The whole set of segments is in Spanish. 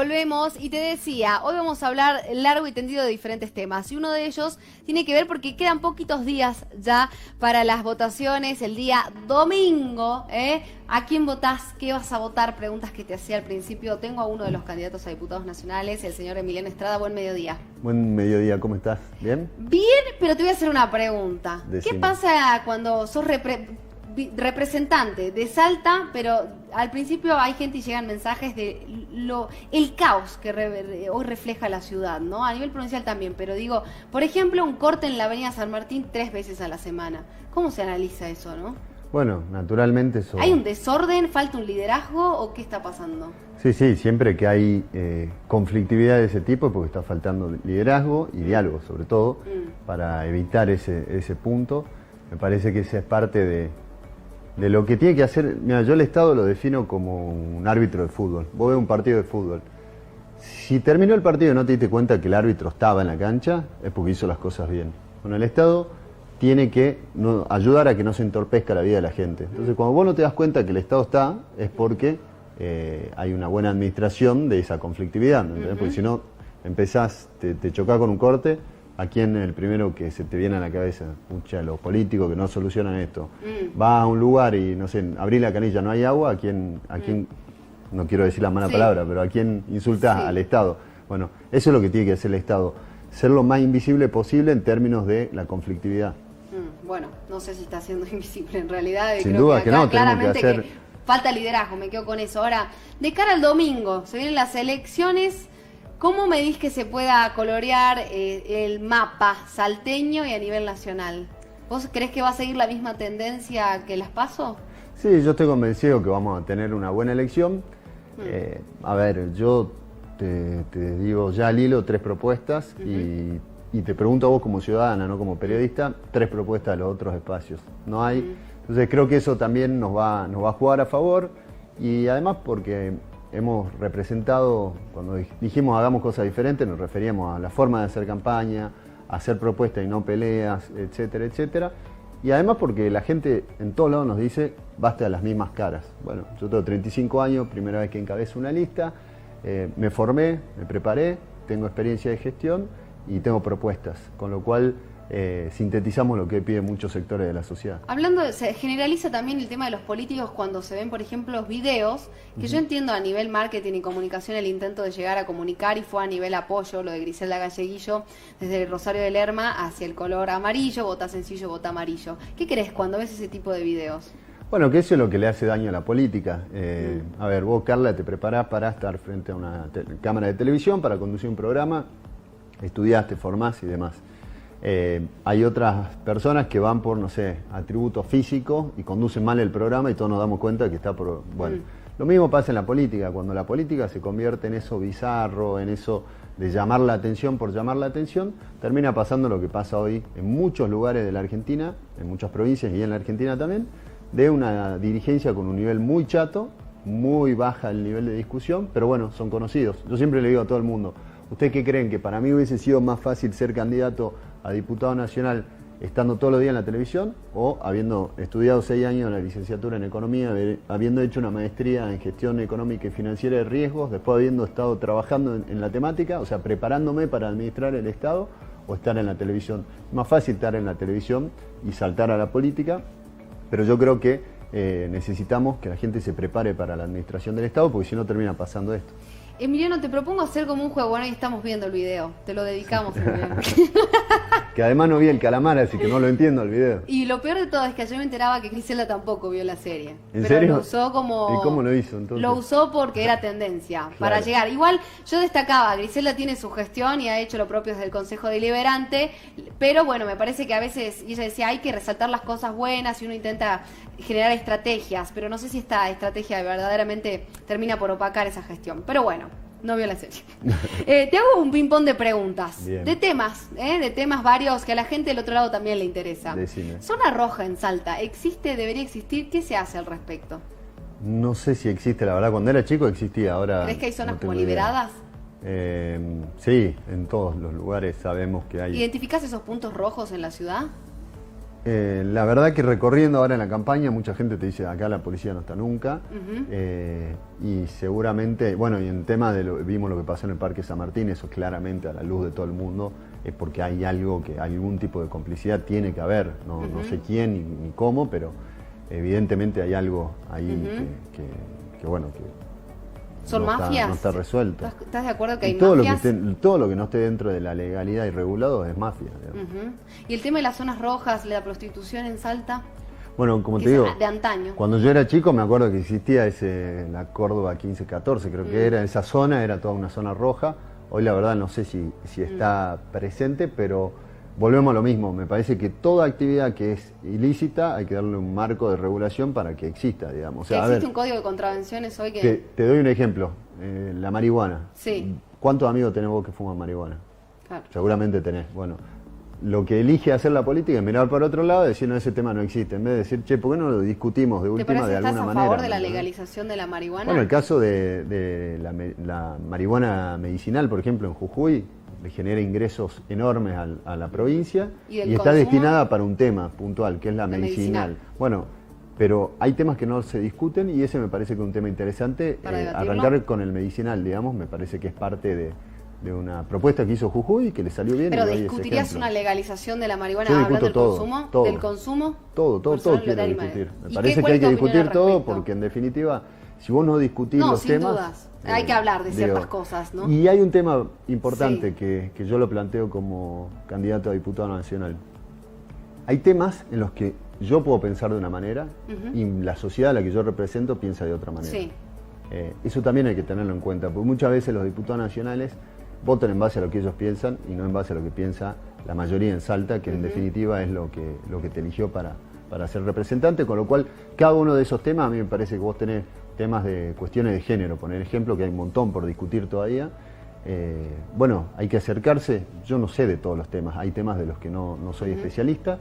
volvemos y te decía, hoy vamos a hablar largo y tendido de diferentes temas y uno de ellos tiene que ver porque quedan poquitos días ya para las votaciones, el día domingo, ¿eh? ¿A quién votás? ¿Qué vas a votar? Preguntas que te hacía al principio. Tengo a uno de los candidatos a diputados nacionales, el señor Emiliano Estrada. Buen mediodía. Buen mediodía, ¿cómo estás? ¿Bien? Bien, pero te voy a hacer una pregunta. Decime. ¿Qué pasa cuando sos representante de Salta, pero al principio hay gente y llegan mensajes de el caos que hoy refleja la ciudad, ¿no? A nivel provincial también, pero digo, por ejemplo, un corte en la avenida San Martín 3 veces a la semana. ¿Cómo se analiza eso, no? Bueno, naturalmente eso... ¿Hay un desorden, falta un liderazgo o qué está pasando? Sí, siempre que hay conflictividad de ese tipo, porque está faltando liderazgo y diálogo, sobre todo, para evitar ese punto. Me parece que esa es parte de lo que tiene que hacer. Mira, yo el Estado lo defino como un árbitro de fútbol. Vos ves un partido de fútbol. Si terminó el partido y no te diste cuenta que el árbitro estaba en la cancha, es porque hizo las cosas bien. Bueno, el Estado tiene que ayudar a que no se entorpezca la vida de la gente. Entonces, cuando vos no te das cuenta que el Estado está, es porque hay una buena administración de esa conflictividad, ¿no? Porque si no, empezás, te chocás con un corte. ¿A quién el primero que se te viene a la cabeza? Pucha, los políticos que no solucionan esto. Vas a un lugar y, no sé, abrís la canilla, no hay agua, ¿a quién no quiero decir la mala palabra, pero a quién insultás? Al Estado? Bueno, eso es lo que tiene que hacer el Estado. Ser lo más invisible posible en términos de la conflictividad. Bueno, no sé si está siendo invisible en realidad. Sin creo duda que acá no, claramente tenemos que hacer... falta liderazgo, me quedo con eso. Ahora, de cara al domingo, se vienen las elecciones. ¿Cómo medís que se pueda colorear el mapa salteño y a nivel nacional? ¿Vos creés que va a seguir la misma tendencia que las PASO? Sí, yo estoy convencido que vamos a tener una buena elección. A ver, yo te digo ya al hilo 3 propuestas y te pregunto a vos como ciudadana, no como periodista, 3 propuestas de los otros espacios. No hay. Entonces creo que eso también nos va a jugar a favor y además porque hemos representado, cuando dijimos hagamos cosas diferentes, nos referíamos a la forma de hacer campaña, a hacer propuestas y no peleas, etcétera, etcétera. Y además porque la gente en todos lados nos dice, basta de las mismas caras. Bueno, yo tengo 35 años, primera vez que encabezo una lista, me formé, me preparé, tengo experiencia de gestión y tengo propuestas, con lo cual sintetizamos lo que piden muchos sectores de la sociedad. Hablando, se generaliza también el tema de los políticos cuando se ven, por ejemplo, los videos, que yo entiendo a nivel marketing y comunicación el intento de llegar a comunicar y fue a nivel apoyo, lo de Griselda Galleguillo, desde el Rosario de Lerma hacia el color amarillo, vota sencillo, vota amarillo. ¿Qué crees cuando ves ese tipo de videos? Bueno, que eso es lo que le hace daño a la política. A ver, vos, Carla, te preparás para estar frente a una cámara de televisión, para conducir un programa, estudiás, te formás y demás. Hay otras personas que van por, no sé, atributos físicos y conducen mal el programa y todos nos damos cuenta que está por... Bueno, lo mismo pasa en la política, cuando la política se convierte en eso bizarro, en eso de llamar la atención por llamar la atención, termina pasando lo que pasa hoy en muchos lugares de la Argentina, en muchas provincias y en la Argentina también, de una dirigencia con un nivel muy chato, muy baja el nivel de discusión, pero bueno, son conocidos. Yo siempre le digo a todo el mundo, ¿ustedes qué creen? ¿Que para mí hubiese sido más fácil ser candidato a diputado nacional estando todos los días en la televisión o habiendo estudiado 6 años la licenciatura en economía, habiendo hecho una maestría en gestión económica y financiera de riesgos, después habiendo estado trabajando en la temática, o sea, preparándome para administrar el Estado o estar en la televisión? Es más fácil estar en la televisión y saltar a la política, pero yo creo que necesitamos que la gente se prepare para la administración del Estado porque si no termina pasando esto. Emiliano, te propongo hacer como un juego. Bueno, ahí estamos viendo el video. Te lo dedicamos, Emiliano. Que además no vi el calamar, así que no lo entiendo el video. Y lo peor de todo es que ayer me enteraba que Griselda tampoco vio la serie. ¿En serio? Lo usó como... ¿Y cómo lo hizo entonces? Lo usó porque era tendencia para llegar. Igual yo destacaba, Griselda tiene su gestión y ha hecho lo propio desde el Consejo Deliberante, pero bueno, me parece que a veces, ella decía, hay que resaltar las cosas buenas y uno intenta generar estrategias, pero no sé si esta estrategia verdaderamente termina por opacar esa gestión. Pero bueno, no vio la serie. Te hago un ping-pong de preguntas. Bien. De temas varios que a la gente del otro lado también le interesa. Decime. Zona roja en Salta, ¿existe? ¿Debería existir? ¿Qué se hace al respecto? No sé si existe, la verdad. Cuando era chico existía, ahora... ¿Crees que hay zonas no tengo como liberadas? idea. Sí, en todos los lugares sabemos que hay... ¿Identificás esos puntos rojos en la ciudad? La verdad que recorriendo ahora en la campaña, mucha gente te dice, acá la policía no está nunca. Y seguramente, bueno, y en tema vimos lo que pasó en el Parque San Martín, eso claramente a la luz de todo el mundo, es porque hay algún tipo de complicidad tiene que haber, no sé quién ni cómo, pero evidentemente hay algo ahí que bueno, que ¿Son mafias? No está resuelto. ¿Estás de acuerdo que hay todo mafias? Todo lo que no esté dentro de la legalidad y regulado es mafia. ¿Y el tema de las zonas rojas, la prostitución en Salta? Bueno, como Que te digo, es de antaño. cuando yo era chico me acuerdo que existía la Córdoba 1514, creo que era esa zona, era toda una zona roja. Hoy la verdad no sé si está presente, pero volvemos a lo mismo. Me parece que toda actividad que es ilícita hay que darle un marco de regulación para que exista, digamos. O sea, ¿Existe un código de contravenciones hoy que...? Te doy un ejemplo, la marihuana. Sí. ¿Cuántos amigos tenés vos que fuman marihuana? Claro. Seguramente tenés. Bueno, lo que elige hacer la política es mirar para otro lado y decir, no, ese tema no existe. En vez de decir, che, ¿por qué no lo discutimos de última de alguna manera? ¿Estás a favor de la legalización de la marihuana? Bueno, el caso de la marihuana medicinal, por ejemplo, en Jujuy, le genera ingresos enormes a la provincia y está destinada para un tema puntual, que es la medicinal. Bueno, pero hay temas que no se discuten y ese me parece que es un tema interesante. Arrancar con el medicinal, digamos, me parece que es parte de una propuesta que hizo Jujuy y que le salió bien. ¿Pero discutirías una legalización de la marihuana hablando del consumo? Todo. ¿Del consumo? Todo quiero discutir. Me parece que hay que discutir todo porque en definitiva, si vos no discutís los temas... No, sin dudas. Hay que hablar de ciertas cosas, ¿no? Y hay un tema importante que yo lo planteo como candidato a diputado nacional. Hay temas en los que yo puedo pensar de una manera y la sociedad a la que yo represento piensa de otra manera. Sí. Eso también hay que tenerlo en cuenta, porque muchas veces los diputados nacionales votan en base a lo que ellos piensan y no en base a lo que piensa la mayoría en Salta, que en definitiva es lo que te eligió para ser representante, con lo cual cada uno de esos temas, a mí me parece que vos tenés temas de cuestiones de género, poner ejemplo, que hay un montón por discutir todavía. Bueno, hay que acercarse, yo no sé de todos los temas, hay temas de los que no soy especialista,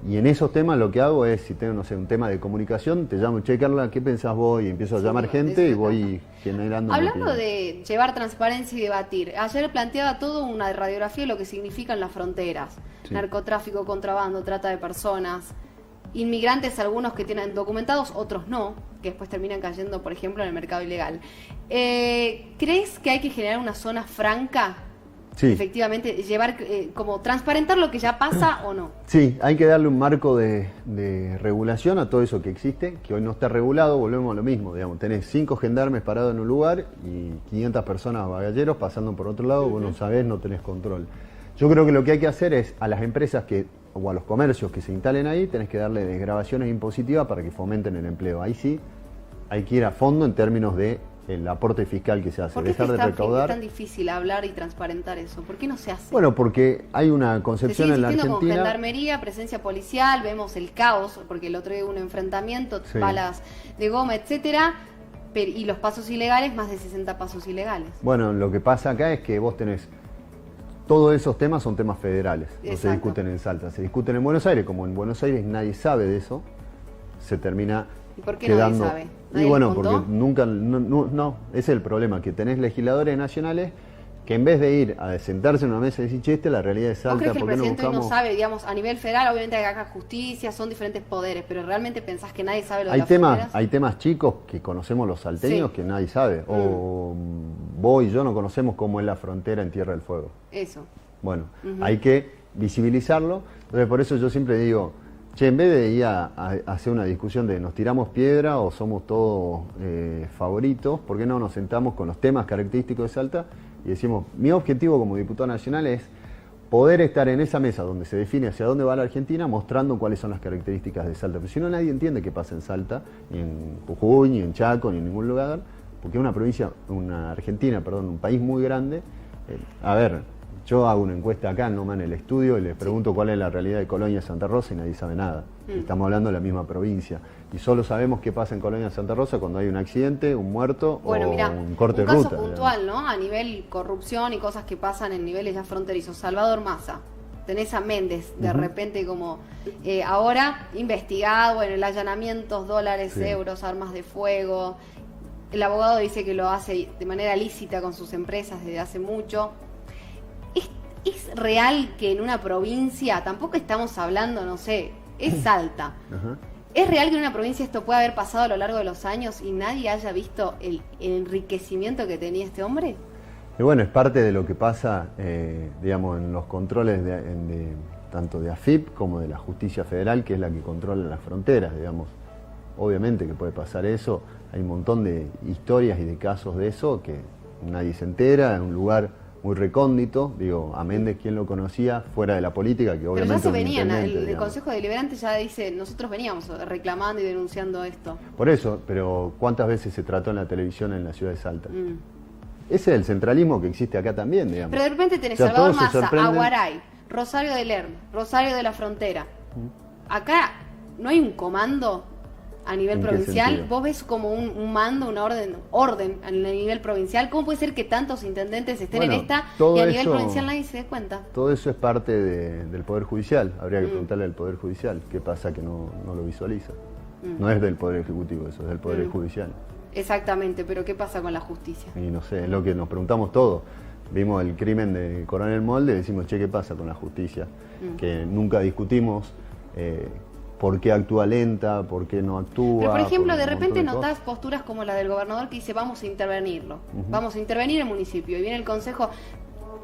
y en esos temas lo que hago es, si tengo, no sé, un tema de comunicación, te llamo, che, Carla, ¿qué pensás vos? Y empiezo a llamar gente y voy generando... Hablando de llevar transparencia y debatir, ayer planteaba todo una radiografía de lo que significan las fronteras, narcotráfico, contrabando, trata de personas, inmigrantes, algunos que tienen documentados, otros no, que después terminan cayendo, por ejemplo, en el mercado ilegal. ¿Crees que hay que generar una zona franca? Sí. Efectivamente, llevar como transparentar lo que ya pasa o no. Sí, hay que darle un marco de regulación a todo eso que existe, que hoy no está regulado, volvemos a lo mismo, digamos, tenés 5 gendarmes parados en un lugar y 500 personas bagalleros pasando por otro lado, vos no sabés, no tenés control. Yo creo que lo que hay que hacer es a las empresas o a los comercios que se instalen ahí, tenés que darle desgravaciones impositivas para que fomenten el empleo. Ahí sí hay que ir a fondo en términos de el aporte fiscal que se hace, dejar de recaudar. ¿Por qué es tan difícil hablar y transparentar eso? ¿Por qué no se hace? Bueno, porque hay una concepción en la Argentina... con gendarmería, presencia policial, vemos el caos, porque el otro día hubo un enfrentamiento, balas de goma, etcétera, y los pasos ilegales, más de 60 pasos ilegales. Bueno, lo que pasa acá es que vos tenés... Todos esos temas son temas federales, no se discuten en Salta, se discuten en Buenos Aires. Como en Buenos Aires nadie sabe de eso, se termina ¿Y por qué quedando... nadie sabe? Y bueno, porque nunca... No, ese es el problema, que tenés legisladores nacionales que en vez de ir a sentarse en una mesa y decir, che, la realidad de Salta, ¿Vos crees que el presidente no no sabe, digamos, a nivel federal, obviamente hay acá justicia, son diferentes poderes, pero realmente pensás que nadie sabe lo de las fronteras? Hay temas chicos que conocemos los salteños que nadie sabe, o vos y yo no conocemos cómo es la frontera en Tierra del Fuego. Eso. Bueno, hay que visibilizarlo. Entonces, por eso yo siempre digo, che, en vez de ir a hacer una discusión de nos tiramos piedra o somos todos favoritos, ¿por qué no nos sentamos con los temas característicos de Salta y decimos, mi objetivo como diputado nacional es poder estar en esa mesa donde se define hacia dónde va la Argentina, mostrando cuáles son las características de Salta? Porque si no, nadie entiende qué pasa en Salta, ni en Jujuy, ni en Chaco, ni en ningún lugar, porque es una provincia, un país muy grande. A ver, yo hago una encuesta acá en el estudio y les pregunto cuál es la realidad de Colonia Santa Rosa y nadie sabe nada. Estamos hablando de la misma provincia. Y solo sabemos qué pasa en Colonia Santa Rosa cuando hay un accidente, un muerto o un corte de ruta. Un caso puntual, ¿no? A nivel corrupción y cosas que pasan en niveles ya fronterizos. Salvador Massa. Tenés a Méndez, de repente como ahora investigado, bueno, el allanamientos, dólares, euros, armas de fuego. El abogado dice que lo hace de manera lícita con sus empresas desde hace mucho. ¿Es real que en una provincia, tampoco estamos hablando, no sé, es alta. Ajá. ¿Es real que en una provincia esto puede haber pasado a lo largo de los años y nadie haya visto el enriquecimiento que tenía este hombre? Y bueno, es parte de lo que pasa, digamos, en los controles tanto de AFIP como de la justicia federal, que es la que controla las fronteras, digamos. Obviamente que puede pasar eso, hay un montón de historias y de casos de eso que nadie se entera, en un lugar muy recóndito, digo, a Méndez, ¿quién lo conocía? Fuera de la política, que obviamente... Pero ya se es un venían, intendente, el digamos. Consejo Deliberante ya dice, nosotros veníamos reclamando y denunciando esto. Por eso, pero ¿cuántas veces se trató en la televisión en la ciudad de Salta? Ese es el centralismo que existe acá también, digamos. Pero de repente tenés O sea, Salvador todos se Massa, sorprenden. Aguaray, Rosario de Lerma, Rosario de la Frontera. Acá no hay un comando a nivel ¿En qué provincial. sentido? Vos ves como un mando, una orden a nivel provincial. ¿Cómo puede ser que tantos intendentes estén Bueno, en esta todo y a nivel eso- provincial nadie se dé cuenta? Todo eso es parte del Poder Judicial. Habría que preguntarle al Poder Judicial qué pasa que no lo visualiza. No es del Poder Ejecutivo eso, es del Poder Judicial. Exactamente, pero ¿qué pasa con la justicia? Y no sé, es lo que nos preguntamos todos. Vimos el crimen de Coronel Molde y decimos, che, ¿qué pasa con la justicia? Que nunca discutimos por qué actúa lenta, por qué no actúa. Pero, por ejemplo, un de montón repente cosas. notás posturas como la del gobernador que dice vamos a intervenirlo, vamos a intervenir el municipio. Y viene el consejo,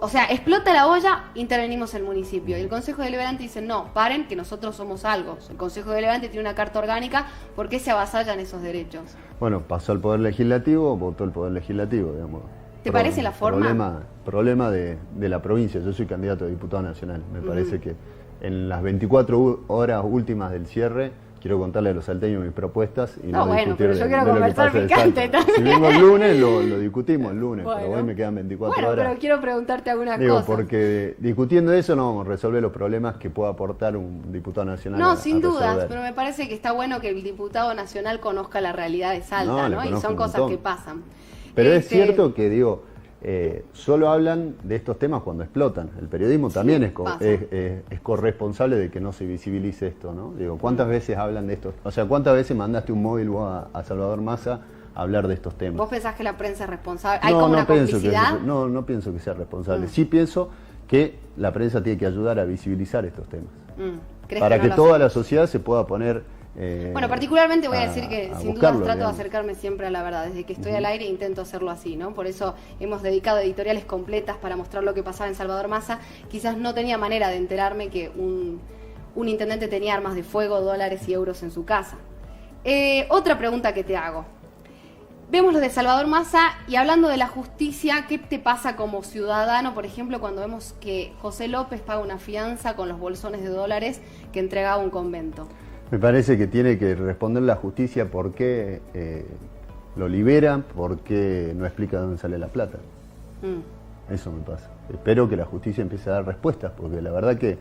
o sea, explota la olla, intervenimos el municipio. Y el consejo deliberante dice, no, paren, que nosotros somos algo. El consejo deliberante tiene una carta orgánica, ¿por qué se avasallan esos derechos? Bueno, pasó al Poder Legislativo, votó el Poder Legislativo, digamos. ¿Te parece la forma? Problema de la provincia. Yo soy candidato a diputado nacional. Me parece que en las 24 horas últimas del cierre quiero contarle a los salteños mis propuestas y No, no bueno, discutir pero yo de quiero lo que conversar pasa en picante Salta. Si también. vengo el lunes, lo discutimos el lunes, Bueno. pero hoy me quedan 24 Bueno, horas. pero quiero preguntarte alguna Digo, cosa. porque discutiendo eso no vamos a resolver los problemas que pueda aportar un diputado nacional. No, a sin dudas, resolver. pero me parece que está bueno que el diputado nacional conozca la realidad de Salta, No, ¿no? la Y conozco son un cosas montón. que pasan. Pero es Este, cierto que, digo, solo hablan de estos temas cuando explotan. El periodismo también es pasa. corresponsable de que no se visibilice esto, ¿no? Digo, ¿cuántas veces hablan de esto? O sea, ¿cuántas veces mandaste un móvil vos a Salvador Massa a hablar de estos temas? ¿Vos pensás que la prensa es responsable? ¿Hay como una pienso complicidad? no pienso que sea responsable. Sí pienso que la prensa tiene que ayudar a visibilizar estos temas. ¿Crees Para no que lo toda hacen? la sociedad se pueda poner... Bueno, particularmente voy a decir que sin duda buscarlo, trato de digamos. acercarme siempre a la verdad. Desde que estoy al aire intento hacerlo así, ¿no? Por eso hemos dedicado editoriales completas para mostrar lo que pasaba en Salvador Massa. Quizás no tenía manera de enterarme que un intendente tenía armas de fuego, dólares y euros en su casa. Otra pregunta que te hago. Vemos lo de Salvador Massa y hablando de la justicia, ¿qué te pasa como ciudadano, por ejemplo, cuando vemos que José López paga una fianza con los bolsones de dólares que entregaba un convento? Me parece que tiene que responder la justicia por qué lo libera, por qué no explica de dónde sale la plata. Eso me pasa. Espero que la justicia empiece a dar respuestas, porque la verdad que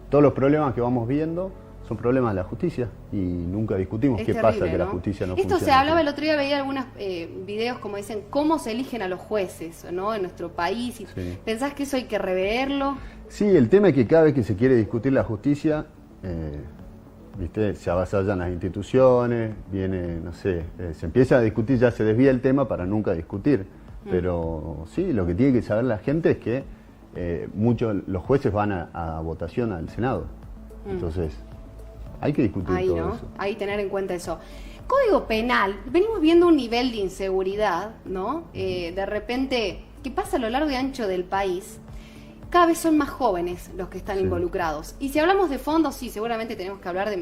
todos los problemas que vamos viendo son problemas de la justicia y nunca discutimos Es qué terrible, pasa que la ¿no? justicia no Esto funciona. se hablaba el otro día, veía algunos videos como dicen, cómo se eligen a los jueces, ¿no? En nuestro país. Y Sí. ¿pensás que eso hay que reverlo? Sí, el tema es que cada vez que se quiere discutir la justicia, ¿viste? Se avasallan las instituciones, viene, no sé, se empieza a discutir, ya se desvía el tema para nunca discutir. Pero sí, lo que tiene que saber la gente es que los jueces van a votación al Senado. Entonces, hay que discutir Ahí, todo ¿no? eso. Ahí tener en cuenta eso. Código penal, venimos viendo un nivel de inseguridad, ¿no? De repente, que pasa a lo largo y ancho del país. Cada vez son más jóvenes los que están Sí. involucrados. Y si hablamos de fondos, sí, seguramente tenemos que hablar de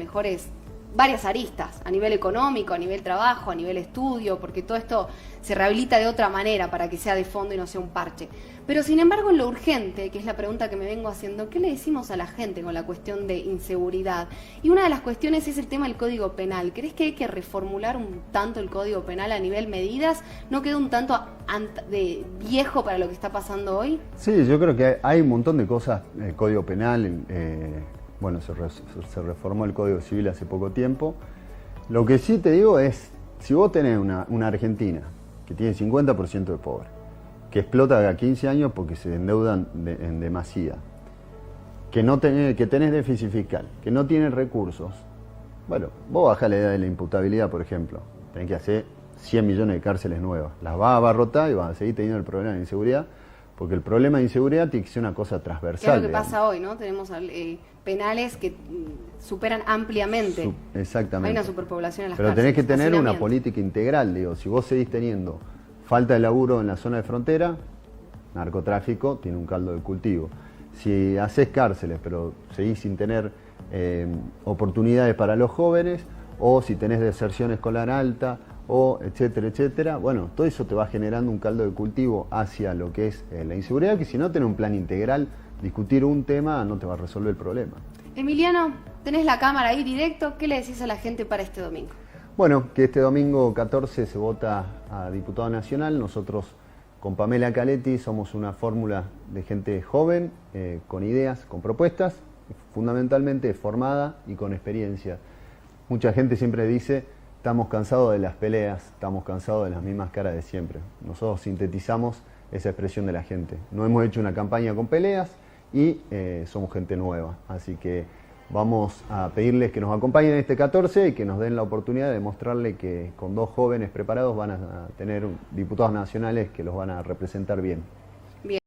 varias aristas, a nivel económico, a nivel trabajo, a nivel estudio, porque todo esto se rehabilita de otra manera para que sea de fondo y no sea un parche. Pero sin embargo, en lo urgente, que es la pregunta que me vengo haciendo, ¿qué le decimos a la gente con la cuestión de inseguridad? Y una de las cuestiones es el tema del Código Penal. ¿Crees que hay que reformular un tanto el Código Penal a nivel medidas? ¿No queda un tanto de viejo para lo que está pasando hoy? Sí, yo creo que hay un montón de cosas, el Código Penal, bueno, se reformó el Código Civil hace poco tiempo. Lo que sí te digo es, si vos tenés una Argentina que tiene 50% de pobres, que explota cada 15 años porque se endeudan en demasía, que tenés déficit fiscal, que no tiene recursos, bueno, vos bajás la edad de la imputabilidad, por ejemplo, tenés que hacer 100 millones de cárceles nuevas, las vas a abarrotar y vas a seguir teniendo el problema de inseguridad, porque el problema de inseguridad tiene que ser una cosa transversal. ¿Qué es lo que digamos. pasa hoy, no? Tenemos penales que superan ampliamente. Exactamente. Hay una superpoblación en las Pero cárceles. tenés que tener una hacinamiento. política integral, digo, si vos seguís teniendo falta de laburo en la zona de frontera, narcotráfico tiene un caldo de cultivo. Si haces cárceles, pero seguís sin tener oportunidades para los jóvenes, o si tenés deserción escolar alta, o etcétera, etcétera, bueno, todo eso te va generando un caldo de cultivo hacia lo que es la inseguridad, que si no tenés un plan integral, discutir un tema no te va a resolver el problema. Emiliano, tenés la cámara ahí directo, ¿qué le decís a la gente para este domingo? Bueno, que este domingo 14 se vota a diputado nacional. Nosotros con Pamela Caletti somos una fórmula de gente joven, con ideas, con propuestas, fundamentalmente formada y con experiencia. Mucha gente siempre dice, estamos cansados de las peleas, estamos cansados de las mismas caras de siempre. Nosotros sintetizamos esa expresión de la gente. No hemos hecho una campaña con peleas y somos gente nueva. Así que vamos a pedirles que nos acompañen en este 14 y que nos den la oportunidad de demostrarle que con 2 jóvenes preparados van a tener diputados nacionales que los van a representar bien.